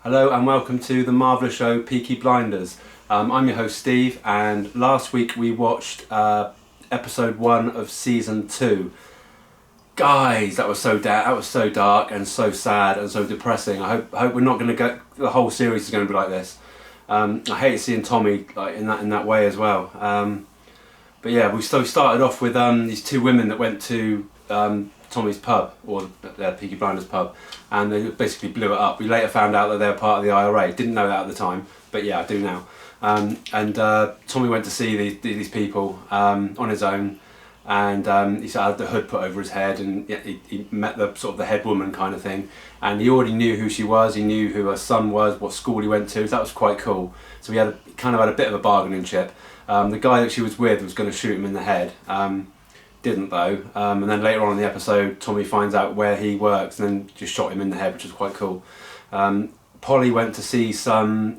Hello and welcome to the marvellous show Peaky Blinders. I'm your host Steve, and last week we watched episode 1 of season 2. Guys, that was so dark and so sad and so depressing. I hope we're not going to get the whole series is going to be like this. I hate seeing Tommy like in that way as well. But yeah, we started off with these two women that went to Tommy's pub, or Peaky Blinders pub, and they basically blew it up. We later found out that they were part of the IRA. Didn't know that at the time, but yeah, I do now. And Tommy went to see these people on his own, and he had the hood put over his head, and he met the sort of the head woman kind of thing, and he already knew who she was. He knew who her son was, what school he went to. So that was quite cool. So we had a bit of a bargaining chip. The guy that she was with was going to shoot him in the head. Didn't though, and then later on in the episode Tommy finds out where he works and then just shot him in the head, which was quite cool. Polly went to see some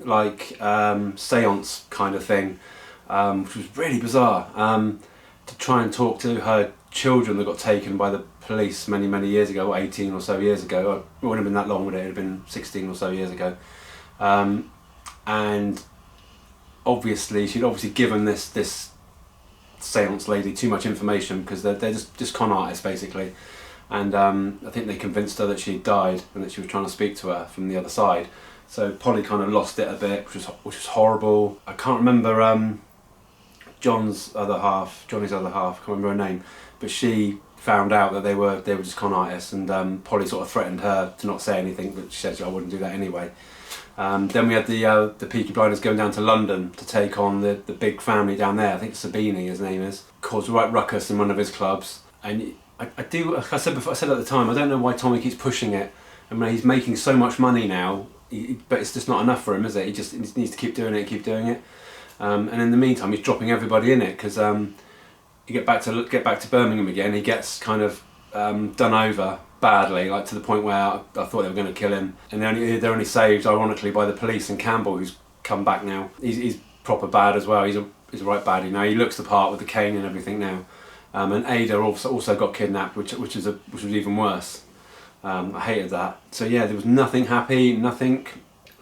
seance kind of thing, which was really bizarre, to try and talk to her children that got taken by the police many years ago, or 18 or so years ago. It wouldn't have been that long, would it? It would have been 16 or so years ago. And obviously she'd given this seance lady too much information, because they're just con artists basically, and I think they convinced her that she died and that she was trying to speak to her from the other side. So Polly kind of lost it a bit, which was horrible. I can't remember Johnny's other half, I can't remember her name, but she found out that they were just con artists, and Polly sort of threatened her to not say anything, but she said I wouldn't do that anyway. Then we had the Peaky Blinders going down to London to take on the big family down there. I think Sabini, his name is, caused a right ruckus in one of his clubs. And I said at the time, I don't know why Tommy keeps pushing it. I mean, he's making so much money now, but it's just not enough for him, is it? He just needs to keep doing it. And in the meantime, he's dropping everybody in it, because you get back to Birmingham again. He gets kind of done over badly, like to the point where I thought they were going to kill him, and they're only saved ironically by the police and Campbell, who's come back now. He's proper bad as well. He's a right baddie now. He looks the part with the cane and everything now. And Ada also got kidnapped, which was even worse. I hated that. So yeah, there was nothing happy, nothing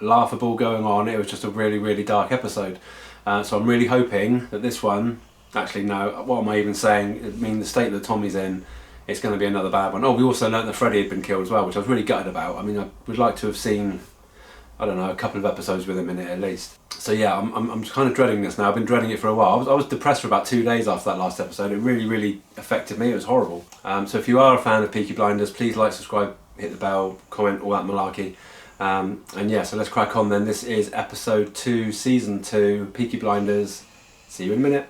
laughable going on. It was just a really dark episode. So I'm really hoping that this one, actually no, what am I even saying? I mean, the state that Tommy's in, it's going to be another bad one. Oh, we also learnt that Freddie had been killed as well, which I was really gutted about. I mean, I would like to have seen, I don't know, a couple of episodes with him in it at least. So yeah, I'm kind of dreading this now. I've been dreading it for a while. I was depressed for about 2 days after that last episode. It really affected me. It was horrible. So if you are a fan of Peaky Blinders, please like, subscribe, hit the bell, comment, all that malarkey. And yeah, so let's crack on then. This is episode 2, season 2, Peaky Blinders. See you in a minute.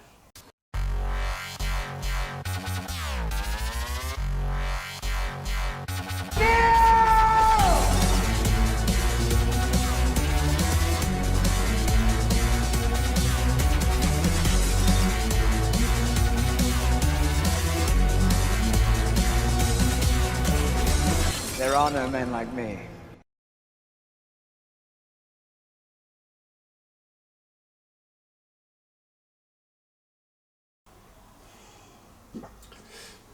There are no men like me.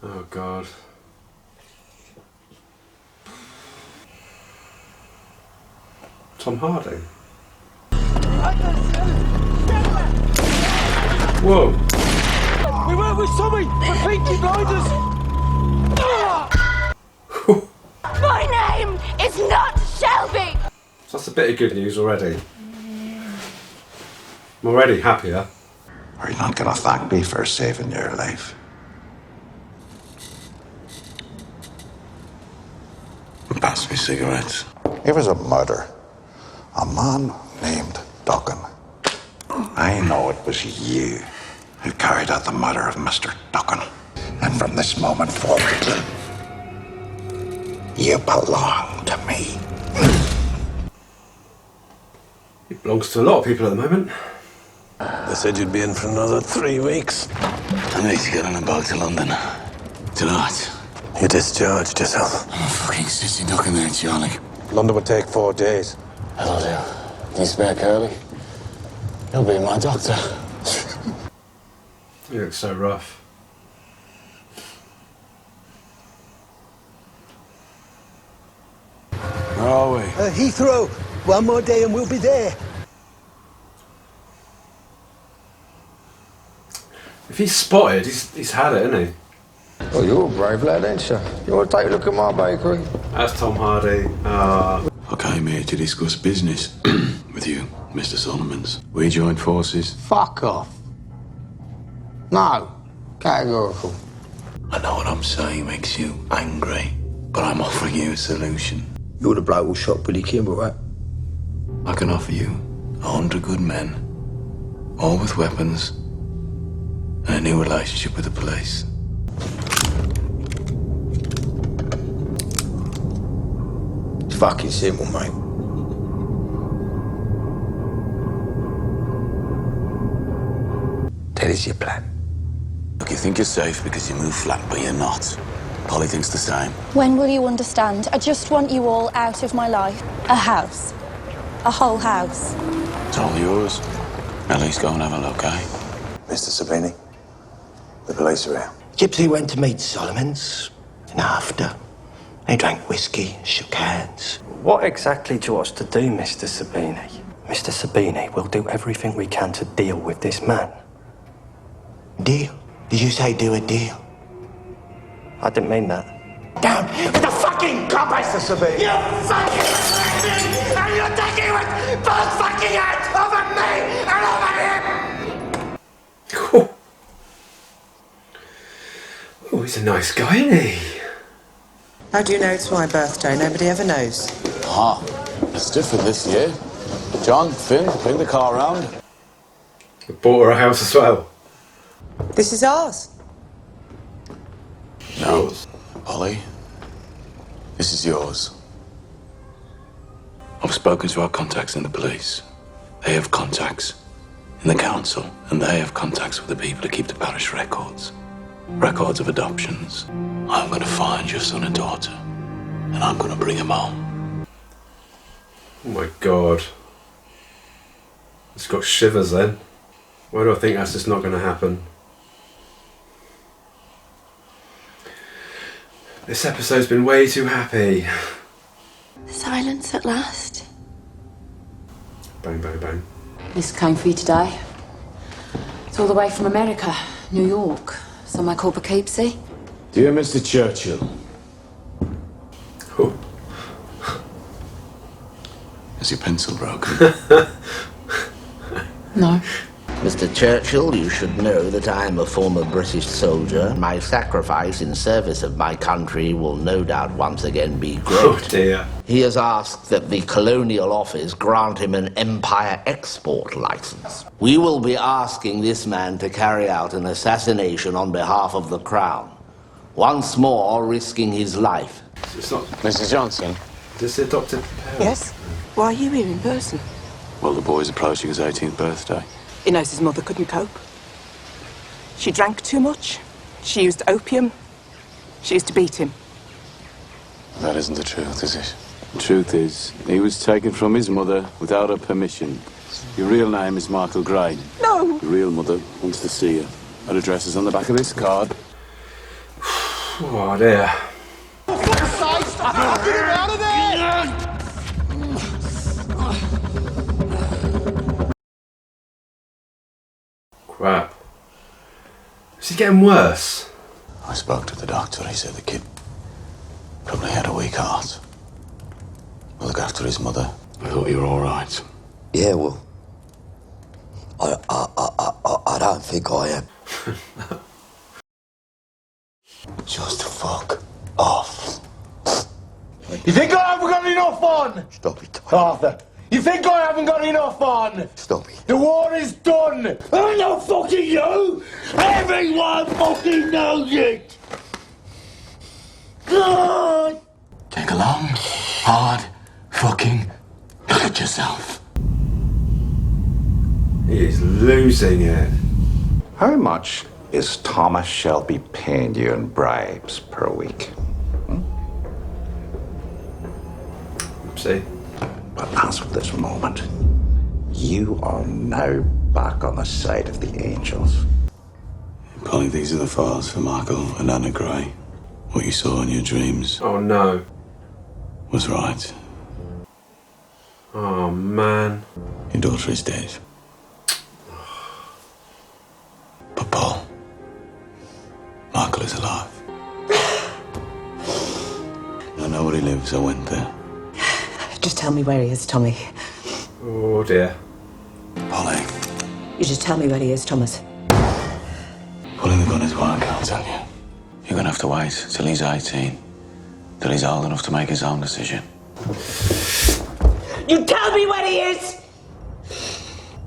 Oh God. Tom Hardy. Whoa. We went with Tommy for Peaky Blinders. My name is not Shelby! So that's a bit of good news already. I'm already happier. Are you not gonna thank me for saving your life? Pass me cigarettes. It was a murder. A man named Duncan. I know it was you who carried out the murder of Mr. Duncan. And from this moment forward, you belong to me. He belongs to a lot of people at the moment. They said you'd be in for another 3 weeks. I need to get on a boat to London. Tonight. You discharged yourself. I'm a fucking sissy duck in there, Charlie. London would take 4 days. That'll do. Do you spare Curly? He'll be my doctor. You look so rough. Where are we? Heathrow. One more day and we'll be there. If he's spotted, he's had it, isn't he? Oh, you're a brave lad, ain't you? You want to take a look at my bakery? That's Tom Hardy. I came here to discuss business with you, Mr. Solomons. We joined forces. Fuck off. No. Categorical. I know what I'm saying makes you angry, but I'm offering you a solution. You're the bloke who shot Billy Kimball, right? I can offer you 100 good men, all with weapons, and a new relationship with the police. It's fucking simple, mate. Tell us your plan. Look, you think you're safe because you move flat, but you're not. Polly thinks the same. When will you understand? I just want you all out of my life. A house. A whole house. It's all yours. At least go and have a look, eh? Mr. Sabini, the police are here. Gypsy went to meet Solomons, and after, they drank whiskey, shook hands. What exactly do you want us to do, Mr. Sabini? Mr. Sabini, we'll do everything we can to deal with this man. Deal? Did you say do a deal? I didn't mean that. Down with the fucking compass, Mr. Sabini! You fucking bastard! And you're taking with both fucking hands over me and over him! Oh, he's a nice guy, isn't he? How do you know it's my birthday? Nobody ever knows. Ah, it's different this year. John, Finn, bring the car round. We bought her a house as well. This is ours. No, Polly. This is yours. I've spoken to our contacts in the police. They have contacts in the council, and they have contacts with the people who keep the parish records. Records of adoptions. I'm going to find your son and daughter, and I'm going to bring him home. Oh my god. It's got shivers then. Why do I think that's just not going to happen? This episode's been way too happy. Silence at last. Bang, bang, bang. This came for you today. It's all the way from America, New York, somewhere called Poughkeepsie. Dear Mr. Churchill. Oh. Is your pencil broken? No. Mr. Churchill, you should know that I am a former British soldier. My sacrifice in service of my country will no doubt once again be great. Oh dear. He has asked that the Colonial Office grant him an Empire export license. We will be asking this man to carry out an assassination on behalf of the Crown. Once more risking his life. It's not... Mrs. Johnson? Is this Dr. Yes? Why are you here in person? Well, the boy's approaching his 18th birthday. He knows his mother couldn't cope. She drank too much. She used opium. She used to beat him. That isn't the truth, is it? The truth is, he was taken from his mother without her permission. Your real name is Michael Gray. No! Your real mother wants to see you. Her address is on the back of this card. Oh dear. Crap. Is he getting worse? I spoke to the doctor. He said the kid probably had a weak heart. We'll look after his mother. I thought you were all right. Yeah, well, I don't think I am. Just fuck off. You think I haven't got enough on? Stop it. Arthur, you think I haven't got enough on? Stop it. The war is done. I know fucking you. Everyone fucking knows it. God. Take a long, hard, fucking look at yourself. He is losing it. How much is Thomas Shelby paying you in bribes per week? See? But as of this moment, you are now back on the side of the angels. Polly, these are the files for Michael and Anna Gray. What you saw in your dreams Oh no. was right. Oh man. Your daughter is dead. But Paul, Michael is alive. I know where he lives. I went there. Just tell me where he is, Tommy. Oh dear. Polly, You just tell me where he is, Thomas. pulling the gun is what I can't tell you. You're gonna have to wait till he's 18, till he's old enough to make his own decision. You tell me where he is!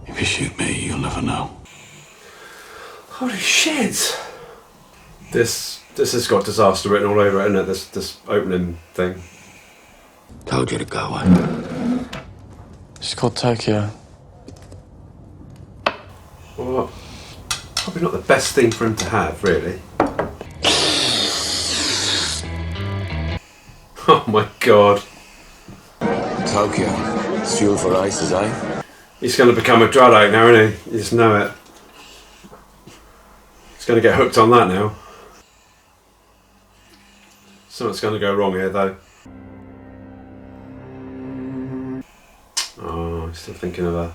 If you shoot me, you'll never know. Holy shit! This has got disaster written all over it, isn't it? This opening thing. Told you to go on. It's called Tokyo. Well, probably not the best thing for him to have, really. Oh my god. Tokyo. It's fuel for ISIS, eh? He's going to become a drug addict now, isn't he? You just know it. He's going to get hooked on that now. Something's going to go wrong here, though. Oh, I'm still thinking of her.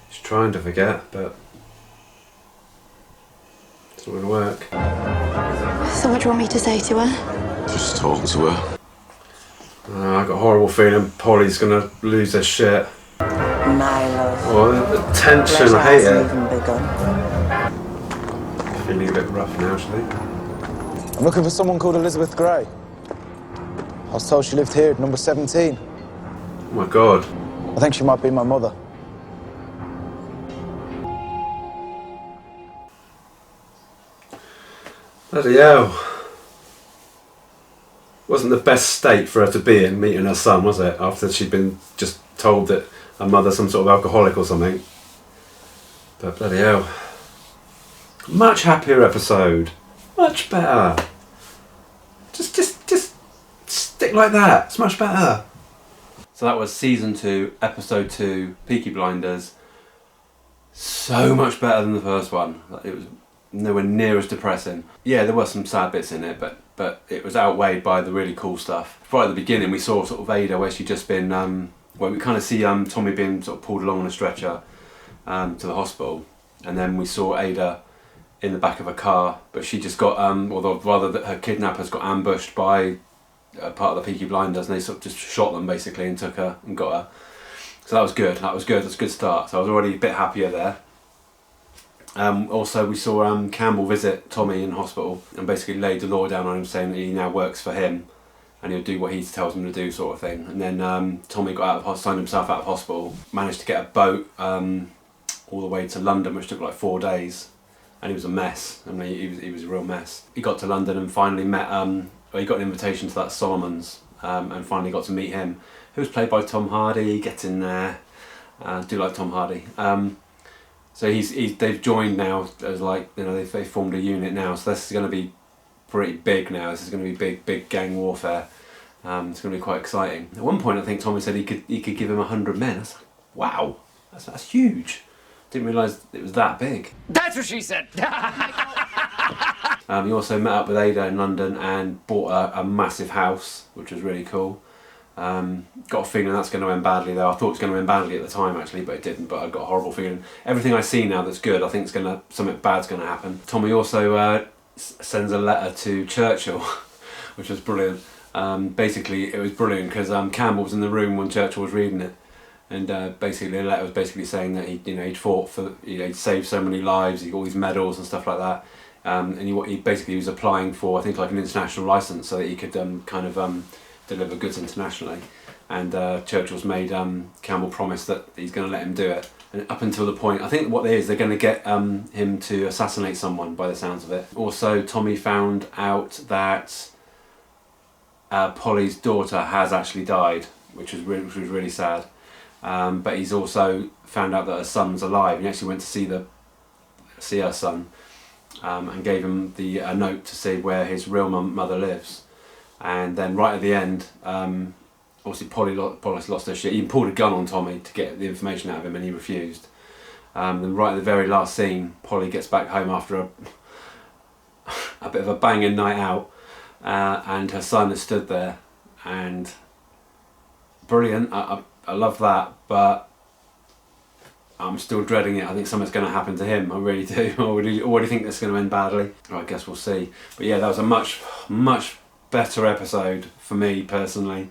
He's trying to forget, but it's not going to work. So what do you want me to say to her? Just talk to her. I've got a horrible feeling Polly's going to lose her shit. My love. Oh, the tension, Pleasure I hate hasn't it. even begun. Feeling a bit rough now, actually. I'm looking for someone called Elizabeth Gray. I was told she lived here at number 17. Oh my god. I think she might be my mother. Bloody hell. Wasn't the best state for her to be in, meeting her son, was it? After she'd been just told that her mother's some sort of alcoholic or something. But bloody hell. Much happier episode. Much better. Just stick like that. It's much better. So that was season 2, episode 2, Peaky Blinders. So much better than the first one. It was nowhere near as depressing. Yeah, there were some sad bits in it, but it was outweighed by the really cool stuff. Right at the beginning, we saw sort of Ada, where she'd just been, where we kind of see Tommy being sort of pulled along on a stretcher to the hospital, and then we saw Ada in the back of a car, but she just got, or rather that her kidnappers got ambushed by part of the Peaky Blinders, and they sort of just shot them basically and took her and got her. So that was good. That's a good start. So I was already a bit happier there. Also, we saw Campbell visit Tommy in hospital and basically laid the law down on him, saying that he now works for him and he'll do what he tells him to do, sort of thing. And then Tommy signed himself out of hospital, managed to get a boat all the way to London, which took like 4 days, and he was a mess. I mean, he was a real mess. He got to London and finally met. He got an invitation to that Solomon's and finally got to meet him, who was played by Tom Hardy. Get in there. Do like Tom Hardy. So they've joined now as, like, you know, they formed a unit now. So this is going to be pretty big now. This is going to be big gang warfare. It's going to be quite exciting. At one point, I think Tommy said he could give him 100 men. I was like, wow, that's huge. Didn't realise it was that big. That's what she said. He also met up with Ada in London and bought a massive house, which was really cool. Got a feeling that's going to end badly though. I thought it was going to end badly at the time actually, but it didn't. But I got a horrible feeling. Everything I see now that's good, I think something bad's going to happen. Tommy also sends a letter to Churchill, which was brilliant. Basically, it was brilliant because Campbell was in the room when Churchill was reading it, and basically the letter was basically saying that he'd fought for, he'd saved so many lives, he got all these medals and stuff like that. And he basically was applying for, I think, like an international license so that he could deliver goods internationally. And Churchill's made Campbell promise that he's going to let him do it. And up until the point, I think what it is, they're going to get him to assassinate someone by the sounds of it. Also, Tommy found out that Polly's daughter has actually died, which was really sad. But he's also found out that her son's alive. He actually went to see her son. And gave him a note to say where his real mother lives. And then right at the end, obviously Polly lost her shit. He pulled a gun on Tommy to get the information out of him, and he refused. Then right at the very last scene, Polly gets back home after a bit of a banging night out, and her son has stood there, and brilliant. I love that, but I'm still dreading it. I think something's going to happen to him. I really do. I already think it's going to end badly. I guess we'll see. But yeah, that was a much better episode for me personally.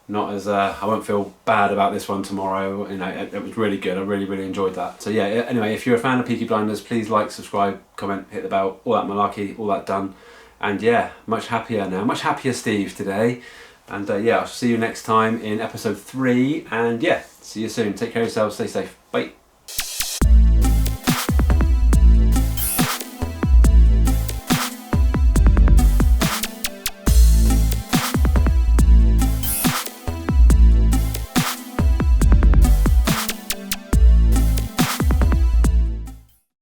Not as I won't feel bad about this one tomorrow. You know, it was really good. I really enjoyed that. So yeah. Anyway, if you're a fan of Peaky Blinders, please like, subscribe, comment, hit the bell, all that malarkey, all that done. And yeah, much happier now. Much happier Steve today. And yeah, I'll see you next time in episode 3. And yeah, see you soon. Take care of yourselves. Stay safe. Bye.